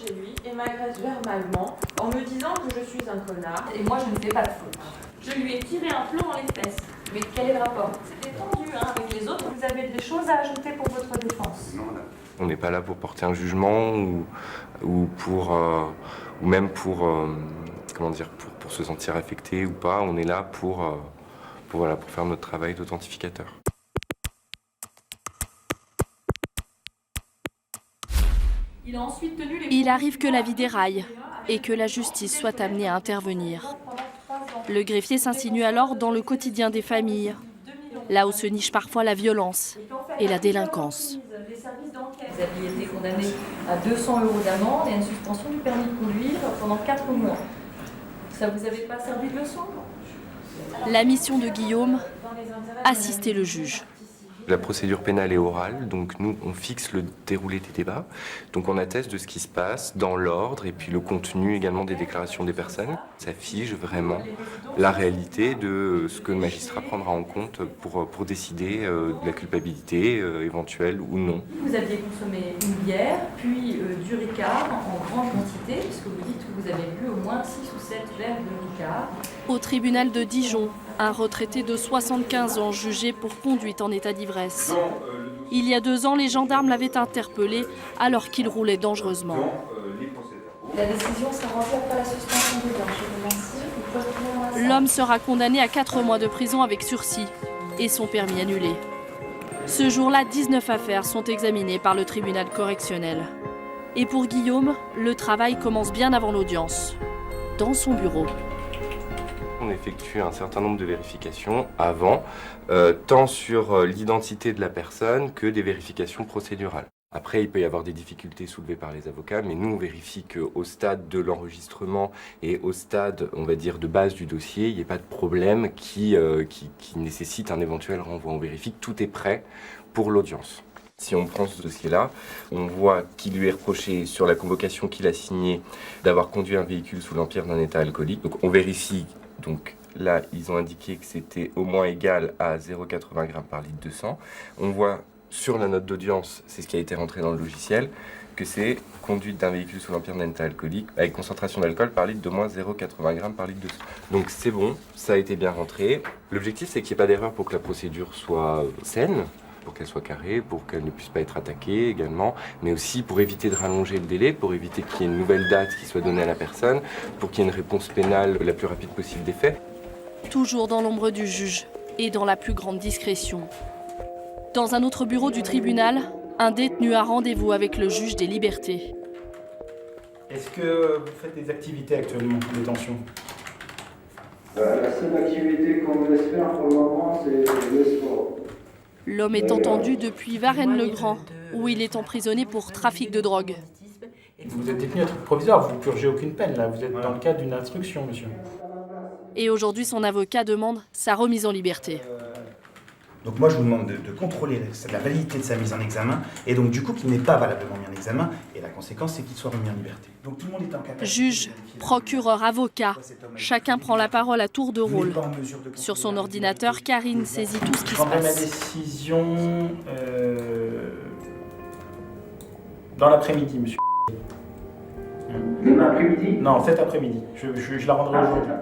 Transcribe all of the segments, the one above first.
chez lui et m'agresse verbalement en me disant que je suis un connard. Et moi, je ne fais pas de faute. Je lui ai tiré un plomb dans les fesses. Mais quel est le rapport? C'était tendu avec les autres. Vous avez des choses à ajouter pour votre défense? On n'est pas là pour porter un jugement ou même pour pour se sentir affecté ou pas. On est là pour faire notre travail d'authentificateur. Il arrive que la vie déraille et que la justice soit amenée à intervenir. Le greffier s'insinue alors dans le quotidien des familles, là où se niche parfois la violence et la délinquance. Vous aviez été condamné à 200 € d'amende et à une suspension du permis de conduire pendant 4 mois. Ça vous avait pas servi de leçon? La mission de Guillaume, assister le juge. La procédure pénale est orale, donc nous, on fixe le déroulé des débats. Donc on atteste de ce qui se passe dans l'ordre et puis le contenu également des déclarations des personnes. Ça fige vraiment la réalité de ce que le magistrat prendra en compte pour décider de la culpabilité éventuelle ou non. Vous aviez consommé une bière, puis du Ricard en grande quantité, puisque vous dites que vous avez bu au moins 6 ou 7 verres de Ricard. Au tribunal de Dijon, un retraité de 75 ans jugé pour conduite en état d'ivresse. Il y a 2 ans, les gendarmes l'avaient interpellé alors qu'il roulait dangereusement. La décision sera rendue après la suspension des dents. Je vous remercie. L'homme sera condamné à 4 mois de prison avec sursis et son permis annulé. Ce jour-là, 19 affaires sont examinées par le tribunal correctionnel. Et pour Guillaume, le travail commence bien avant l'audience, dans son bureau. On effectue un certain nombre de vérifications avant, tant sur l'identité de la personne que des vérifications procédurales. Après, il peut y avoir des difficultés soulevées par les avocats, mais nous, on vérifie qu'au stade de l'enregistrement et au stade, on va dire, de base du dossier, il n'y ait pas de problème qui nécessite un éventuel renvoi. On vérifie que tout est prêt pour l'audience. Si on prend ce dossier-là, on voit qu'il lui est reproché sur la convocation qu'il a signée d'avoir conduit un véhicule sous l'empire d'un état alcoolique. Donc on vérifie. Donc là, ils ont indiqué que c'était au moins égal à 0,80 g par litre de sang. On voit sur la note d'audience, c'est ce qui a été rentré dans le logiciel, que c'est conduite d'un véhicule sous l'empire d'un état alcoolique avec concentration d'alcool par litre de moins 0,80 g par litre de sang. Donc c'est bon, ça a été bien rentré. L'objectif, c'est qu'il n'y ait pas d'erreur pour que la procédure soit saine, pour qu'elle soit carrée, pour qu'elle ne puisse pas être attaquée également, mais aussi pour éviter de rallonger le délai, pour éviter qu'il y ait une nouvelle date qui soit donnée à la personne, pour qu'il y ait une réponse pénale la plus rapide possible des faits. Toujours dans l'ombre du juge et dans la plus grande discrétion. Dans un autre bureau du tribunal, un détenu a rendez-vous avec le juge des libertés. Est-ce que vous faites des activités actuellement en détention? La seule activité qu'on me laisse faire pour le moment, c'est le sport. L'homme est entendu depuis Varennes-le-Grand, où il est emprisonné pour trafic de drogue. Vous êtes détenu à titre provisoire, vous ne purgez aucune peine, là. Vous êtes dans le cadre d'une instruction, monsieur. Et aujourd'hui, son avocat demande sa remise en liberté. Donc moi, je vous demande de contrôler la validité de sa mise en examen, et donc du coup, qu'il n'est pas valablement mis en examen, et la conséquence, c'est qu'il soit remis en liberté. Donc tout le monde est en capacité... Juge, procureur, avocat, chacun prend la parole à tour de rôle. Sur son ordinateur, Karine saisit tout ce qui se passe. Je prendrai ma décision dans l'après-midi, monsieur. Dans l'après-midi? Non, cet après-midi. Je la rendrai aujourd'hui.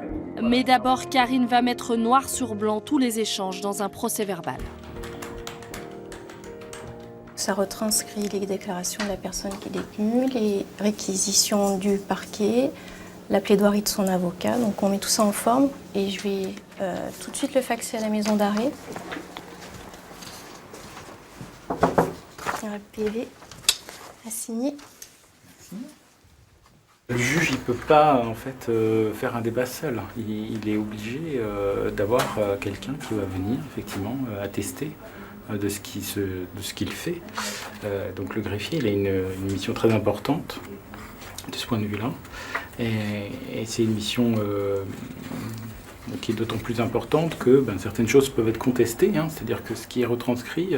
Mais d'abord, Karine va mettre noir sur blanc tous les échanges dans un procès-verbal. Ça retranscrit les déclarations de la personne qui est détenue, les réquisitions du parquet, la plaidoirie de son avocat. Donc on met tout ça en forme et je vais tout de suite le faxer à la maison d'arrêt. Un PV à signer. Le juge, il ne peut pas en fait faire un débat seul. Il est obligé d'avoir quelqu'un qui va venir effectivement attester de ce qu'il fait. Donc le greffier, il a une mission très importante de ce point de vue-là. Et c'est une mission qui est d'autant plus importante que certaines choses peuvent être contestées. C'est-à-dire que ce qui est retranscrit,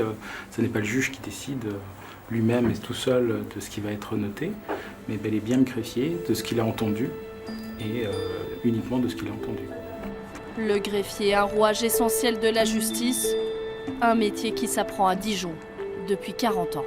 ce n'est pas le juge qui décide lui-même et tout seul de ce qui va être noté, mais bel et bien le greffier de ce qu'il a entendu et uniquement de ce qu'il a entendu. Le greffier, un rouage essentiel de la justice, un métier qui s'apprend à Dijon depuis 40 ans.